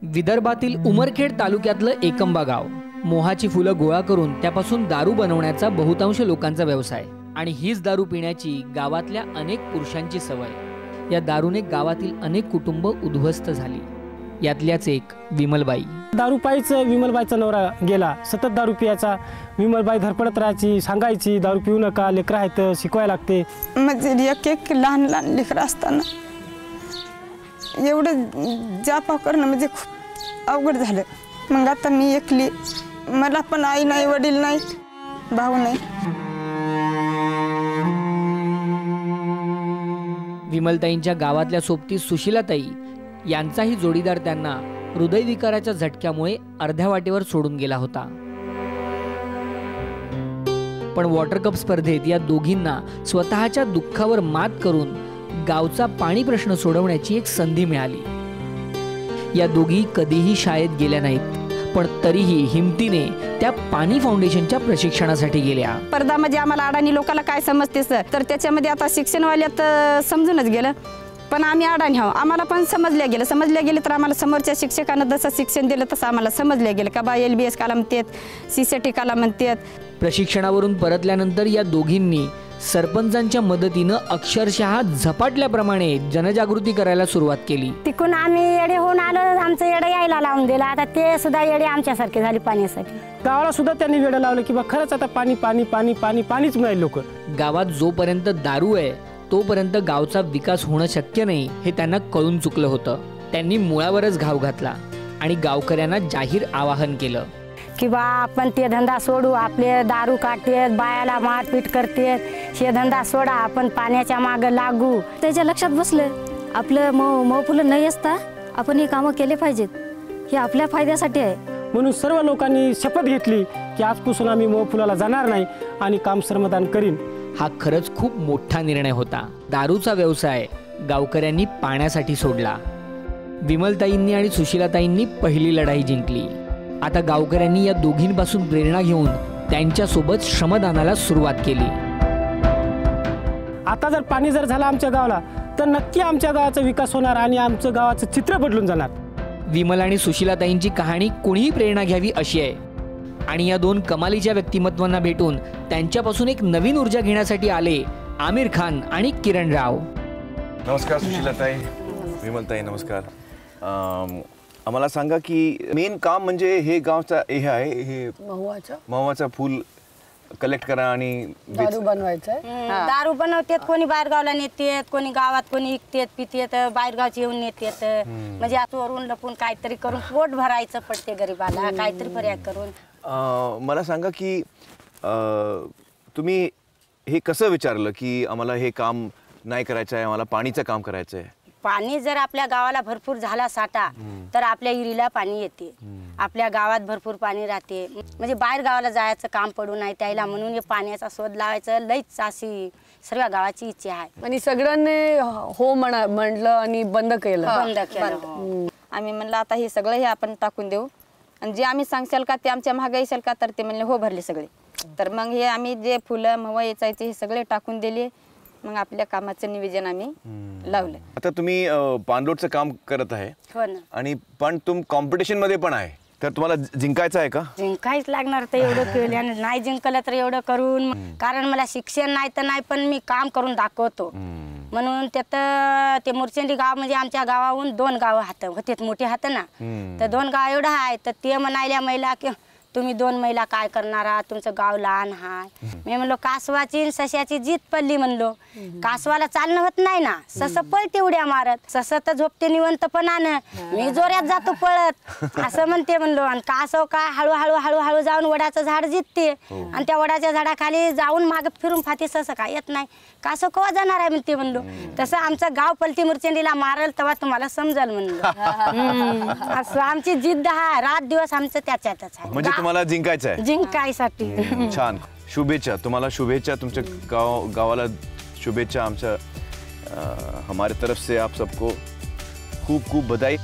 विदर्भातील उमरखेड तालुक्यातलं एकंबा गाव मोहाची फुलं गोळा करून त्यापासून दारू बनवण्याचा बहुतांश लोकांचा व्यवसाय आणि हीच दारू पिण्याची गावातल्या अनेक पुरुषांची सवय। या दारूने गावातील अनेक कुटुंब उद्ध्वस्त झाली। यातल्याच एक विमलबाई। दारू पायीचं विमलबाईचा नवरा गेला, सतत दारू पियाचा। विमलबाई धडपडत राहायची, सांगायची दारू पिऊ नका, लेकरं आहेत शिकवायला लागते। म्हणजे एक लहान लहान लेकरं असताना एवढं जापा करणं म्हणजे खूप अवघड झालं। मग आता मी एकली, मला पण आई नाही, वडील नाही, भाऊ नाही। विमलताईंच्या गावातल्या सोबती सुशीलाताई यांचाही जोडीदार त्यांना हृदयविकाराच्या झटक्यामुळे अर्ध्या वाटेवर सोडून गेला होता। पण वॉटर कप स्पर्धेत या दोघींना स्वतःच्या दुःखावर मात करून गावचा पाणी प्रश्न सोडवण्याची एक संधी मिळाली। या दोघी कधीही शाळेत गेल्या नाहीत, पण तरीही हिमतीने त्या पाणी फाउंडेशनच्या प्रशिक्षणासाठी गेल्या। स्पर्धामध्ये आम्हाला अडाणी लोकांना काय समजते सर, तर त्याच्यामध्ये आता शिक्षणवाल्यात समजूनच गेलं, पण आम्ही अडाणी आहोत। आम्हाला पण समजल्या गेलं तर आम्हाला समोरच्या शिक्षकांना जसं शिक्षण दिलं तसं आम्हाला समजल्या गेलं का बा LBS काला म्हणतात, CCT काला म्हणतात। प्रशिक्षणावरून परतल्यानंतर या दोघींनी सरपंचांच्या मदतीनं अक्षरशः झपाटल्याप्रमाणे जनजागृती करायला सुरुवात केली। तिकून आम्ही येडे होऊन आलो, आमचं येडे यायला लावून दिलं। आता ते सुद्धा येडे आमच्यासारखे झाले पाण्यासाठी। गावाला सुद्धा त्यांनी वेड लावलं की बा खरंच आता पाणी पाणी पाणी पाणी पाणीच मिळेल। लोक गावात जोपर्यंत दारू आहे तोपर्यंत गावचा विकास होणं शक्य नाही हे त्यांना कळून चुकलं होतं। त्यांनी मुळावरच घाव घातला आणि गावकऱ्यांना जाहीर आवाहन केलं की बा आपण ते धंदा सोडू, आपले दारू काढतेत, बायाला मारपीट करतेत, हे धंदा सोडा, आपण पाण्याच्या मागे लागू। त्याच्या लक्षात बसलं आपलं मोहफुलं नाही असता आपण ही कामं केले पाहिजेत, हे आपल्या फायद्यासाठी आहे। म्हणून सर्व लोकांनी शपथ घेतली की आजपासून आम्ही मोहफुलाला जाणार नाही आणि काम श्रमदान करीन। हा खरंच खूप मोठा निर्णय होता। दारूचा व्यवसाय गावकऱ्यांनी पाण्यासाठी सोडला। विमलताईंनी आणि सुशीलाताईंनी पहिली लढाई जिंकली। आता गावकऱ्यांनी या दोघींपासून प्रेरणा घेऊन त्यांच्यासोबत श्रमदानाला सुरुवात केली। आता जर पाणी जर झालं आमच्या गावाला तर नक्की आमच्या गावाचा विकास होणार आणि आमचं गावाचं चित्र बदलून जाणार। विमल आणि सुशीलाताईंची कहाणी कोणीही प्रेरणा घ्यावी अशी आहे आणि या दोन कमालीच्या व्यक्तिमत्वांना भेटून त्यांच्यापासून एक नवीन ऊर्जा घेण्यासाठी आले आमिर खान आणि किरण राव। नमस्कार सुशीलाताई, विमलताई नमस्कार। आम्हाला सांगा की मेन काम म्हणजे हे गावचा हे आहे, हे महुआचं फूल कलेक्ट करा आणि दारू बनवायचं। दारू बनवतात, कोणी बाहेर गावला नेतात, कोणी गावात कोणी विकतात पितात, बाहेर गावची येऊन नेतात। म्हणजे आतवरून लपून काहीतरी करून पोट भरायचं पडते गरीबाला, काहीतरी पर्याय करून। मला सांगा की तुम्ही हे कसं विचारलं की आम्हाला हे काम नाही करायचं आहे, आम्हाला पाणीचं काम करायचं आहे? पाणी जर आपल्या गावाला भरपूर झाला साठा तर आपल्या विहिरीला पाणी येते, आपल्या गावात भरपूर पाणी राहते। म्हणजे बाहेर गावाला जायचं काम पडू नाही त्याला, म्हणून हे पाण्याचा शोध लावायचं लईच अशी सर्व गावाची इच्छा आहे। आणि सगळ्यांनी हो म्हणलं आणि बंद केलं। आम्ही म्हणलं आता हे सगळं हे आपण टाकून देऊ आणि जे आम्ही सांगशाल का ते आमच्या मागे येशाल का, तर ते म्हणले हो भरले सगळे। तर मग हे आम्ही जे फुलं मवा यायचे हे सगळे टाकून दिले। मग आपल्या कामाचं नियोजन आम्ही लावलं। आता तुम्ही पाणलोटचं काम करत आहे आणि पण तुम कॉम्पिटिशन मध्ये पण आहे, तर तुम्हाला जिंकायचं आहे का? जिंकायच लागणार तर एवढं केलं, नाही जिंकलं तर एवढं करून, कारण मला शिक्षण नाही तर नाही पण मी काम करून दाखवतो। म्हणून त्यात ते मुरचंडी गाव म्हणजे आमच्या गावाहून 2 गाव होते मोठे हात ना, तर 2 गाव एवढं आहे। तर ते म्हणायला महिला की तुम्ही 2 महिला काय करणार आहात, तुमचं गाव लहान आहे। मी म्हणलो कासवाची सश्याची जीत पडली म्हणलो, कासवाला चालणं होत नाही ना, सस पळते उड्या मारत, सस तर झोपते निवंतपणानं, मी जोऱ्यात जातो पळत असं म्हणते म्हणलो। आणि कासव काय हळूहळू हळूहळू जाऊन वडाचं झाड जितते आणि त्या वडाच्या झाडाखाली जाऊन मागे फिरून फाती सस काय येत नाही, कासव केव्हा जाणार आहे म्हणते म्हणलो। तसं आमचं गाव पलती मुरचंडीला मारल तेव्हा तुम्हाला समजल म्हणलो। असं आमची जिद्द आहे, रात दिवस आमचं त्याच्यातच आहे। म्हणजे तुम्हाला जिंकायचं आहे? जिंकायसाठी। छान, शुभेच्छा तुम्हाला, शुभेच्छा तुमच्या गावाला शुभेच्छा। आमच्या हमारे तरफ से आप सबको खूब खूब बधाई।